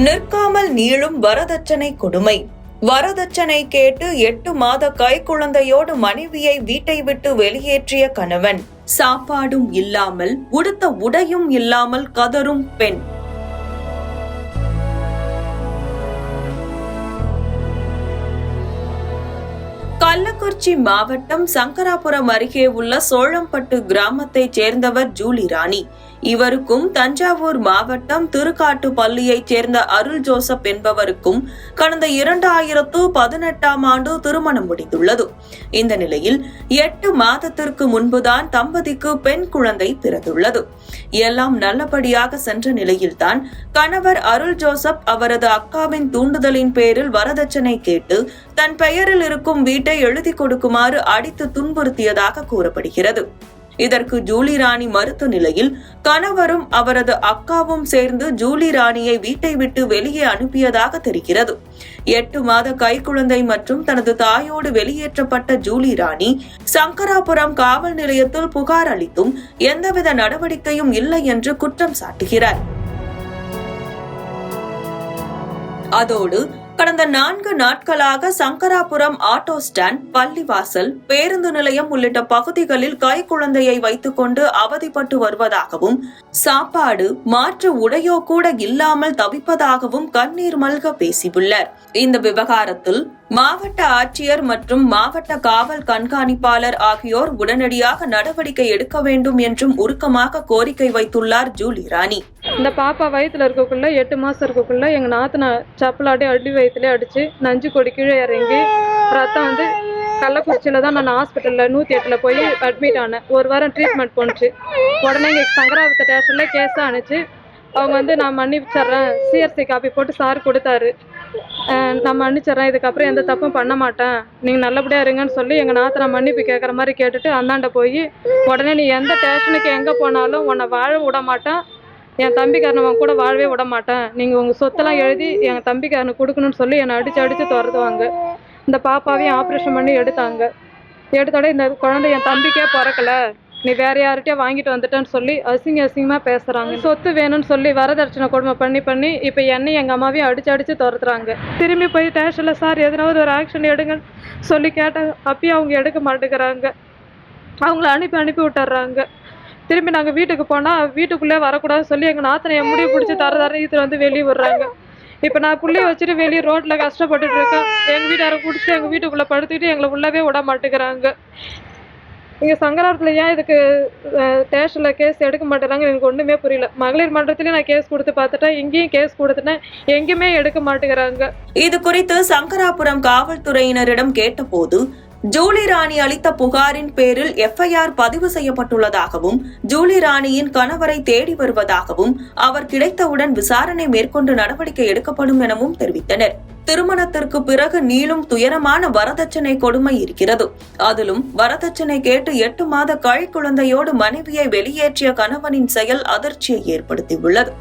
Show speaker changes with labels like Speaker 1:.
Speaker 1: நிற்காமல் நீளும் வரதட்சணை கொடுமை. வரதட்சணை கேட்டு 8 மாத கைக்குழந்தையோடு மனைவியை வீட்டை விட்டு வெளியேற்றிய கணவன். சாப்பாடும் இல்லாமல் உடுத்த உடையும் இல்லாமல் கதறும் பெண். கள்ளக்குறிச்சி மாவட்டம் சங்கராபுரம் அருகே உள்ள சோழம்பட்டு கிராமத்தைச் சேர்ந்தவர் ஜூலி ராணி. இவருக்கும் தஞ்சாவூர் மாவட்டம் திருக்காட்டுப்பள்ளியைச் சேர்ந்த அருள் ஜோசப் என்பவருக்கும் கடந்த 2018ஆம் ஆண்டு திருமணம் முடிந்துள்ளது. இந்த நிலையில் 8 மாதத்திற்கு முன்புதான் தம்பதிக்கு பெண் குழந்தை பிறந்துள்ளது. எல்லாம் நல்லபடியாக சென்ற நிலையில்தான் கணவர் அருள் ஜோசப் அவரது அக்காவின் தூண்டுதலின் பேரில் வரதட்சணை கேட்டு தன் பெயரில் இருக்கும் வீட்டை எழுதி கொடுக்குமாறு அடித்து துன்புறுத்தியதாக கூறப்படுகிறது. இதற்கு ஜூலி ராணி மறுத்த நிலையில் கணவரும் அவரது அக்காவும் சேர்ந்து ஜூலி ராணியை வீட்டை விட்டு வெளியே அனுப்பியதாக தெரிகிறது. 8 மாத கைக்குழந்தை மற்றும் தனது தாயோடு வெளியேற்றப்பட்ட ஜூலி ராணி சங்கராபுரம் காவல் நிலையத்தில் புகார் அளித்தும் எந்தவித நடவடிக்கையும் இல்லை என்று குற்றம் சாட்டுகிறார். அதோடு கடந்த 4 நாட்களாக சங்கராபுரம் ஆட்டோ ஸ்டாண்ட், பள்ளிவாசல், பேருந்து நிலையம் உள்ளிட்ட பகுதிகளில் கைக்குழந்தையை வைத்துக் கொண்டு அவதிப்பட்டு வருவதாகவும், சாப்பாடு மாற்று உடையோ கூட இல்லாமல் தவிப்பதாகவும் கண்ணீர் மல்க பேசியுள்ளார். இந்த விவகாரத்தில் மாவட்ட ஆட்சியர் மற்றும் மாவட்ட காவல் கண்காணிப்பாளர் ஆகியோர் உடனடியாக நடவடிக்கை எடுக்க வேண்டும் என்றும் உருக்கமாக கோரிக்கை வைத்துள்ளார் ஜூலி ராணி.
Speaker 2: இந்த பாப்பா வயிற்றுல இருக்கக்குள்ள 8 மாசம் இருக்கக்குள்ள எங்க நாத்தனா சப்பலாட்டி அடி வயிற்றுல அடிச்சு நஞ்சு கொடி கீழே இறங்கி ரத்தம் கள்ளக்குறிச்சியில தான் நான் ஹாஸ்பிட்டல்ல 108ல போய் அட்மிட் ஆனேன். 1 வாரம் ட்ரீட்மெண்ட் போணுச்சு. உடனே இங்க சங்கராபுரத்து ஸ்டேஷன்ல கேஸா அனுப்பிச்சு அவங்க நான் மன்னிச்சிட்றேன், சிஆர்சி காப்பி போட்டு சார் கொடுத்தாரு. நான் மன்னிச்சிட்றேன், இதுக்கப்புறம் எந்த தப்பும் பண்ண மாட்டேன், நீங்கள் நல்லபடியாக இருங்கன்னு சொல்லி எங்கள் நாத்தனை மன்னிப்பு கேட்குற மாதிரி கேட்டுட்டு அந்தாண்ட போய் உடனே நீ எந்த ஸ்டேஷனுக்கு எங்கே போனாலும் உன்னை வாழ விட மாட்டேன், என் தம்பிக்காரனவன் கூட வாழவே விட மாட்டேன், நீங்கள் உங்கள் சொத்தெல்லாம் எழுதி எங்கள் தம்பிக்காரனுக்கு கொடுக்கணும்னு சொல்லி என்னை அடித்து துரத்துவாங்க. இந்த பாப்பாவையும் ஆப்ரேஷன் பண்ணி எடுத்தோட இந்த குழந்தை என் தம்பிக்கே பிறக்கல, நீ வேற யார்கிட்டயே வாங்கிட்டு வந்துட்டேன்னு சொல்லி அசிங்கமா பேசுறாங்க. சொத்து வேணும்னு சொல்லி வரதட்சணை கொடுமை பண்ணி இப்ப என்னையும் எங்க அம்மாவையும் அடிச்சு துரத்துறாங்க. திரும்பி போய் ஸ்டேஷன்ல சார் எதனாவது ஒரு ஆக்ஷன் எடுங்கன்னு சொல்லி கேட்டாங்க. அப்பயும் அவங்க எடுக்க மாட்டேங்கிறாங்க. அவங்கள அனுப்பி விட்டுறாங்க. திரும்பி நாங்கள் வீட்டுக்கு போனால் வீட்டுக்குள்ளே வரக்கூடாதுன்னு சொல்லி எங்கள் நாத்தனையை முடிவு பிடிச்சி தர இதில் வெளியே விடுறாங்க. இப்போ நான் பிள்ளைய வச்சுட்டு வெளியே ரோட்டில் கஷ்டப்பட்டுட்டு இருக்கேன். எங்கள் வீட்டாரை பிடிச்சி எங்கள் வீட்டுக்குள்ளே படுத்துக்கிட்டு எங்களை உள்ளவே விட மாட்டேங்கிறாங்க. இங்கே சங்கராபுரத்தில் ஏன் இதுக்கு ஸ்டேஷனில் கேஸ் எடுக்க மாட்டேறாங்க எனக்கு ஒன்றுமே புரியல. மகளிர் மன்றத்திலேயே நான் கேஸ் கொடுத்து பார்த்துட்டேன், இங்கேயும் கேஸ் கொடுத்துட்டேன், எங்கேயுமே எடுக்க மாட்டேங்கிறாங்க.
Speaker 1: இது குறித்து சங்கராபுரம் காவல்துறையினரிடம் கேட்டபோது ஜூலி ராணி அளித்த புகாரின் பேரில் FIR பதிவு செய்யப்பட்டுள்ளதாகவும், ஜூலி ராணியின் கணவரை தேடி வருவதாகவும், அவர் கிடைத்தவுடன் விசாரணை மேற்கொண்டு நடவடிக்கை எடுக்கப்படும் எனவும் தெரிவித்தனர். திருமணத்திற்கு பிறகு நீளும் துயரமான வரதட்சணை கொடுமை இருக்கிறது. அதிலும் வரதட்சணை கேட்டு 8 மாத கைக்குழந்தையோடு மனைவியை வெளியேற்றிய கணவனின் செயல் அதிர்ச்சியை ஏற்படுத்தியுள்ளது.